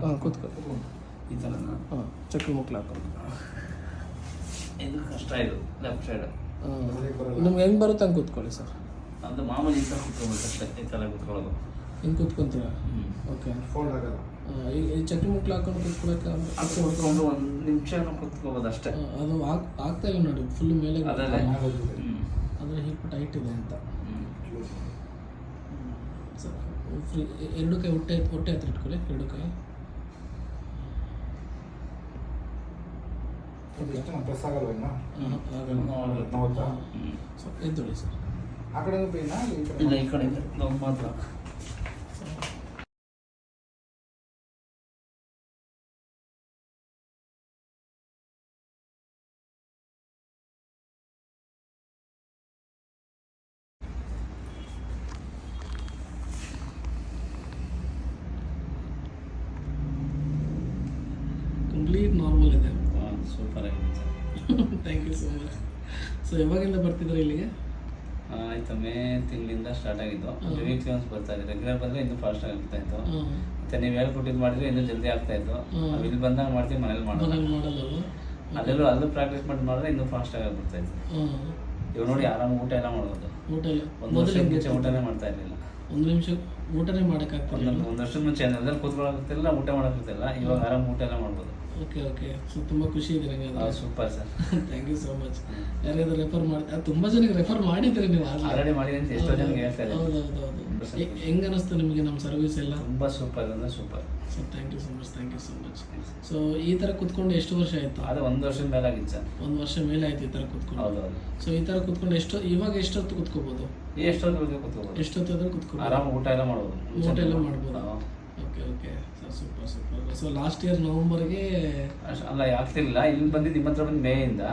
ಹಾಂ ಕೂತ್ಕೊಳ್ಳಿ. ಈ ಥರನಾ? ಹಾಂ ಚಕ್ರ ಮುಕ್ಳು ಹಾಕೊಂಡು. ಇದು ಕಷ್ಟ ಇದು ಲೆಫ್ಟ್ ಸೈಡ್. ನಿಮ್ಗೆ ಹೆಂಗೆ ಬರುತ್ತೆ ಹಂಗೆ ಕೂತ್ಕೊಳ್ಳಿ ಸರ್. ಅದು ಮಾಮೂಲಿ ಈ ಥರ ಕೂತ್ಕೊಬೇಕು ಅಷ್ಟೇ, ಈ ಥರ ಕೂತ್ಕೊಳ್ಳೋದು. ಹಿಂಗೆ ಕೂತ್ಕೊಂತೀರಾ? ಓಕೆ. ಫೋಲ್ಡ್ ಆಗಲ್ಲ. ಈ ಚಕ್ರ ಮುಕ್ಳು ಹಾಕೊಂಡು ಕೂತ್ಕೊಳ್ಳೋಕೆ ಅದು ಕೂತ್ಕೊಂಡು ಒಂದು ನಿಮಿಷ ಕೂತ್ಕೋಬೋದು ಅಷ್ಟೇ. ಅದು ಆಗ್ತಾ ಇಲ್ಲ ನೋಡಿ, ಫುಲ್ ಮೇಲೆ ಅದಲ್ಲೇ ಅಂದರೆ ಹಿಪ್ ಟೈಟ್ ಇದೆ ಅಂತ. ಸರ್ ಫ್ರೀ ಎರಡು ಕೈ ಹೊಟ್ಟೆ ಹತ್ರ ಇಟ್ಕೊಳ್ಳಿ, ಎರಡು ಕೈ. ಪ್ರೆಸ್ ಆಗಲ್ಲ ಇನ್ನು? ಆಗಲ್ಲ. ಸೊ ಎದ್ದೊಳಿ ಸರ್. ಆ ಕಡೆ ಪೇನಾ? ಇಲ್ಲ, ಈ ಕಡೆ ನಾವು ಮಾತ್ರ. ಕಂಪ್ಲೀಟ್ ನಾರ್ಮಲ್ ಇದೆ. ಸೂಪರ್ ಆಗಿದೆ sir. Thank you so much. So ಯಾವಾಗಿಂದ ಬರ್ತಿದ್ದಾರೆ ಇಲ್ಲಿಗೆ? ಆಯ್ತು, ಮೇ ತಿಂಗಳಿಂದ ಸ್ಟಾರ್ಟ್ ಆಗಿದ್ದು. ವೀಕ್ಲಿ ಒನ್ಸ್ ಬರ್ತಾ ಇದೆ. ರೆಗ್ಯುಲರ್ ಬಂದರೆ ಇನ್ನೂ ಫಾಸ್ಟಾಗಿ ಆಗ್ತಾ ಇತ್ತು. ಮತ್ತು ನೀವು ಹೇಳ್ಕೊಟ್ಟಿದ್ದು ಮಾಡಿದ್ರೆ ಇನ್ನೂ ಜಲ್ದಿ ಆಗ್ತಾ ಇತ್ತು. ನಾವು ಇಲ್ಲಿ ಬಂದಾಗ ಮಾಡ್ತೀವಿ, ಮನೇಲಿ ಮಾಡೋದು. ಅಲ್ಲೂ ಪ್ರಾಕ್ಟೀಸ್ ಮಾಡಿದ್ರೆ ಇನ್ನೂ ಫಾಸ್ಟಾಗಿ ಆಗ್ಬಿಡ್ತಾ ಇತ್ತು. ಇವಾಗ ನೋಡಿ ಆರಾಮ ಊಟ ಎಲ್ಲ ಮಾಡ್ಬೋದು. ಊಟ ಎಲ್ಲ ಒಂದು ವರ್ಷದ ಮುಂಚೆ ಊಟನೇ ಮಾಡ್ತಾ ಇರಲಿಲ್ಲ. ಒಂದು ನಿಮಿಷ ಊಟನೇ ಮಾಡೋಕ್ಕಾಗ್ತಿಲ್ಲ. ಒಂದು ವರ್ಷದ ಮುಂಚೆ ಅಂದ್ರೆ ಕೂತ್ಕೊಳ್ಳೋಕ್ತಿಲ್ಲ, ಊಟ ಮಾಡೋಕ್ತಿಲ್ಲ. ಇವಾಗ ಆರಾಮ ಊಟ ಎಲ್ಲ ಮಾಡ್ಬೋದು. Okay okay. ಸೊ ತುಂಬ ಖುಷಿ ಇದೆ ನನಗೆ. Super sir. Thank you so much. ಯಾರಾದ್ರೂ ರೆಫರ್ ಮಾಡಿ, ತುಂಬ ಜನಕ್ಕೆ ರೆಫರ್ ಮಾಡಿದ್ದೀರಿ ನೀವು ಆಲ್ರೆಡಿ ಮಾಡಿದ್ದೀನಿ ಅಂತ ಎಷ್ಟೋ ಜನಕ್ಕೆ ಹೇಳ್ತಾ ಇದ್ದಾರೆ. ಹೌದೌದು. ಹೆಂಗೆ ಅನ್ನಿಸ್ತು ನಿಮಗೆ ನಮ್ಮ ಸರ್ವಿಸ್ ಎಲ್ಲ? ತುಂಬ ಸೂಪರ್ ಅಂದರೆ super. So thank you so much, thank you so much. So ಈ ಥರ ಕೂತ್ಕೊಂಡು ಎಷ್ಟು ವರ್ಷ ಆಯಿತು? ಅದು ಒಂದು ವರ್ಷದ ಮೇಲೆ ಆಗಿತ್ತು ಸರ್. ಒಂದು ವರ್ಷ ಮೇಲೆ ಆಯ್ತು ಈ ಥರ ಕೂತ್ಕೊಂಡು. ಹೌದೌದು. ಸೊ ಈ ಥರ ಕೂತ್ಕೊಂಡು ಇವಾಗ ಎಷ್ಟೊತ್ತು ಕೂತ್ಕೋಬೋದು? ಎಷ್ಟೊತ್ತು ಕೂತ್ಕೋಬೋದು? ಎಷ್ಟೊತ್ತಾದ್ರೂ ಕೂತ್ಕೋಬೋದು. ಆರಾಮ ಊಟ ಎಲ್ಲ ಮಾಡ್ಬೋದು. ಊಟ ಎಲ್ಲ ಮಾಡ್ಬೋದು. Okay okay sir, super super. So last year ನವಂಬರ್ಗೆ ಅಲ್ಲ ಆಗ್ತಿರ್ಲಿಲ್ಲ, ಇಲ್ಲಿ ಬಂದಿದ್ದು ನಿಮ್ಮ ಹತ್ರ ಬಂದು ಮೇಯಿಂದ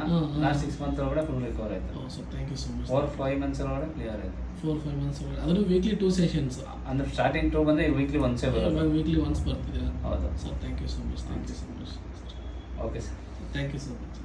ಲಾಸ್ಟ್ 6 ಮಂತ್ ಒಳಗಡೆ ಫುಲ್ ರಿಕವರ್ ಆಯಿತು. So thank you so much. 4-5 months ಒಳಗಡೆ ಕ್ಲಿಯರ್ ಆಯಿತು. 4-5 ಮಂತ್ಸ್ ಒಳಗಡೆ. ಅದನ್ನು ವೀಕ್ಲಿ 2 ಸೆಷನ್ಸ್ ಅಂದ್ರೆ ಸ್ಟಾರ್ಟಿಂಗ್ 2 ಬಂದರೆ ವೀಕ್ಲಿ ಒನ್ಸೇ ಬರೋದು. ವೀಕ್ಲಿ ಒನ್ಸ್ ಬರ್ತಿದ್ದೀರಾ? ಹೌದು sir thank you so much, thank you so much. Okay sir, thank you so much.